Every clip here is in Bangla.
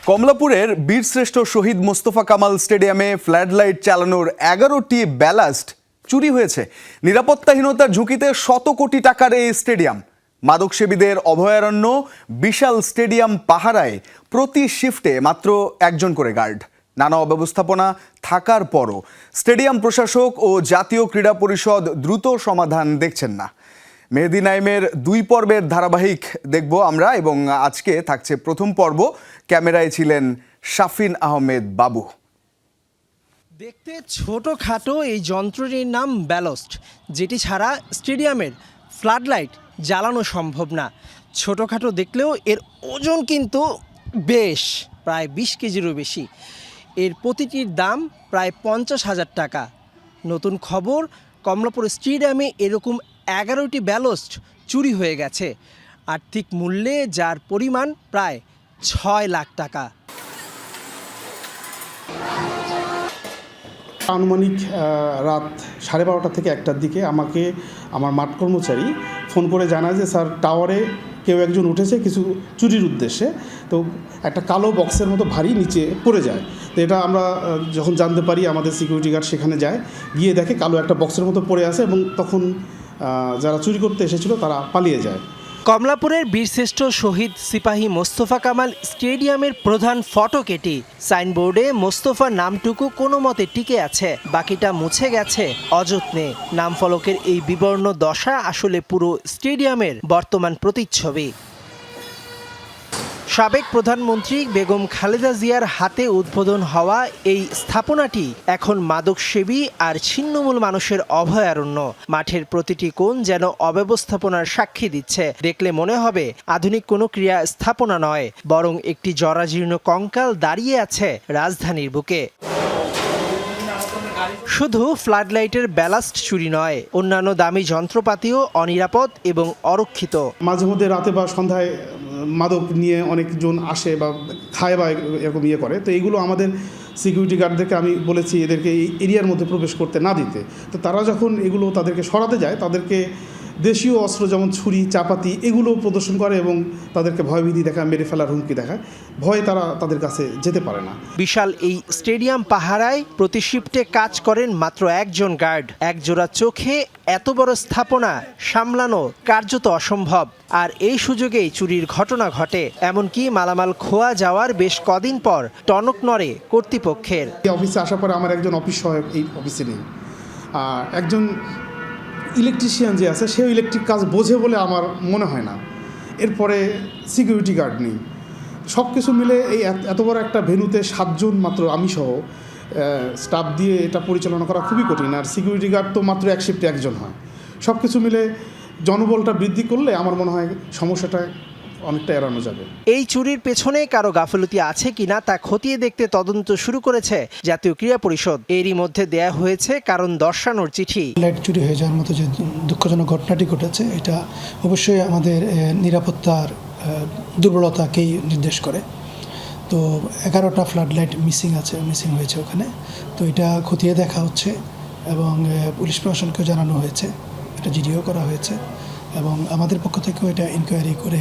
কমলাপুরের বীরশ্রেষ্ঠ শহীদ মোস্তফা কামাল স্টেডিয়ামে ফ্লাডলাইট চালানোর 11টি ব্যালাস্ট চুরি হয়েছে। নিরাপত্তাহীনতার ঝুঁকিতে শত কোটি টাকার এই স্টেডিয়াম, মাদকসেবীদের অভয়ারণ্য, বিশাল স্টেডিয়াম পাহারায় প্রতি শিফটে মাত্র একজন করে গার্ড। নানা অব্যবস্থাপনা থাকার পরও স্টেডিয়াম প্রশাসক ও জাতীয় ক্রীড়া পরিষদ দ্রুত সমাধান দেখছেন না। মেহেদী নাইমের 2 পর্বের ধারাবাহিক দেখব আমরা, এবং আজকে থাকছে প্রথম পর্ব। ক্যামেরায় ছিলেন শাফিন আহমেদ বাবু। দেখতে ছোটোখাটো এই যন্ত্রটির নাম ব্যালাস্ট, যেটি ছাড়া স্টেডিয়ামের ফ্লাডলাইট জ্বালানো সম্ভব না। ছোটোখাটো দেখলেও এর ওজন কিন্তু বেশ, প্রায় 20 কেজিরও বেশি। এর প্রতিটির দাম প্রায় 50,000 টাকা। নতুন খবর, কমলাপুর স্টেডিয়ামে এরকম 11টি ব্যালাস্ট চুরি হয়ে গেছে, আর্থিক মূল্যে যার পরিমাণ প্রায় 6 লাখ টাকা। আনুমানিক রাত 12:30 থেকে 1টার দিকে আমাকে আমার মাঠ কর্মচারী ফোন করে জানায় যে স্যার, টাওয়ারে কেউ একজন উঠেছে কিছু চুরির উদ্দেশ্যে। তো একটা কালো বক্সের মতো ভারী নিচে পড়ে যায়। তো এটা আমরা যখন জানতে পারি, আমাদের সিকিউরিটি গার্ড সেখানে যায়, গিয়ে দেখে কালো একটা বক্সের মতো পড়ে আছে, এবং তখন যারা চুরি করতে এসেছিল তারা পালিয়ে যায়। কমলাপুরের বীরশ্রেষ্ঠ শহীদ সিপাহী মোস্তফা কামাল স্টেডিয়ামের প্রধান ফটক এটি। সাইনবোর্ডে মোস্তফার নামটুকু কোনো মতে টিকে আছে, বাকিটা মুছে গেছে অযত্নে। নামফলকের এই বিবর্ণ দশা আসলে পুরো স্টেডিয়ামের বর্তমান প্রতিচ্ছবি। সাবেক প্রধানমন্ত্রী বেগম খালেদা জিয়ার হাতে উদ্বোধন হওয়া এই স্থাপনাটি এখন মাদকসেবী আর ছিন্নমূল মানুষের অভয়ারণ্য। মাঠের প্রতিটি কোণ যেন অব্যবস্থাপনার সাক্ষী দিচ্ছে। দেখলে মনে হবে আধুনিক কোনো ক্রীড়া স্থাপনা নয়, বরং একটি জরাজীর্ণ কঙ্কাল দাঁড়িয়ে আছে রাজধানীর বুকে। শুধু ফ্লাডলাইটের ব্যালাস্ট চুরি নয়, অন্যান্য দামি যন্ত্রপাতিও অনিরাপদ এবং অরক্ষিত। মাঝে মধ্যে রাতে বা সন্ধ্যায় মাদক নিয়ে অনেকজন আসে বা খায় বা এরকম করে। তো এইগুলো আমাদের সিকিউরিটি গার্ডদেরকে আমি বলেছি এদেরকে এই এরিয়ার মধ্যে প্রবেশ করতে না দিতে। তো তারা যখন এগুলো তাদেরকে সরাতে যায়, তাদেরকে দেশীয় অস্ত্র যেমন ছুরি, চাপাতি এগুলো প্রদর্শন করে এবং তাদেরকে ভয়ভীতি দেখায়, মেরে ফেলার হুমকি দেখায়। ভয়ে তারা তাদের কাছে যেতে পারে না। বিশাল এই স্টেডিয়াম পাহারায় প্রতি শিফটে কাজ করেন মাত্র একজন গার্ড। একজোড়া চোখে এত বড় স্থাপনা সামলানো কার্যত অসম্ভব। আর এই সুযোগেই চুরির ঘটনা ঘটে। এমনকি মালামাল খোয়া যাওয়ার বেশ কদিন পর টনক নড়ে কর্তৃপক্ষের। এই অফিসে আসার পরে আমার একজন অফিস সহায়ক এই অফিসে নেই, একজন ইলেকট্রিশিয়ান যে আছে সেও ইলেকট্রিক কাজ বোঝে বলে আমার মনে হয় না। এরপরে সিকিউরিটি গার্ড নেই। সব কিছু মিলে এই এত বড় একটা ভেন্যুতে 7 জন মাত্র, আমি সহ স্টাফ দিয়ে এটা পরিচালনা করা খুবই কঠিন। আর সিকিউরিটি গার্ড তো মাত্র এক শিফটে একজন হয়। সব কিছু মিলে জনবলটা বৃদ্ধি করলে আমার মনে হয় সমস্যাটা অনেকটা এড়ানো যাবে। এই চুরির পেছনে কারো গাফিলতি আছে কিনা তা খতিয়ে দেখতে তদন্ত শুরু করেছে জাতীয় ক্রীড়া পরিষদ। এরই মধ্যে দেয়া হয়েছে কারণ দর্শানোর চিঠি। লাইট চুরি হয়ে যাওয়ার মতো যে দুঃখজনক ঘটনাটি ঘটেছে, এটা অবশ্যই আমাদের নিরাপত্তার দুর্বলতাকেই নির্দেশ করে। তো 11টা ফ্লাড লাইট মিসিং হয়েছে ওখানে। তো এটা খতিয়ে দেখা হচ্ছে এবং পুলিশ প্রশাসনকেও জানানো হয়েছে, এটা জিডিও করা হয়েছে এবং আমাদের পক্ষ থেকেও এটা ইনকোয়ারি করে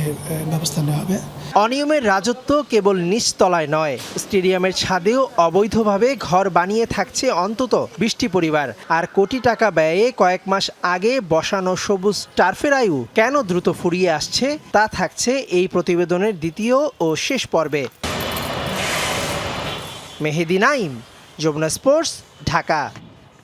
ব্যবস্থা নেওয়া হবে। অনিয়মের রাজত্ব কেবল নিচতলায় নয়, স্টেডিয়ামের ছাদেও অবৈধভাবে ঘর বানিয়ে থাকছে অন্তত 20টি পরিবার। আর কোটি টাকা ব্যয়ে কয়েক মাস আগে বসানো সবুজ টার্ফের আয়ু কেন দ্রুত ফুরিয়ে আসছে তা থাকছে এই প্রতিবেদনের দ্বিতীয় ও শেষ পর্বে। মেহেদী নাইম, যমুনা স্পোর্টস, ঢাকা।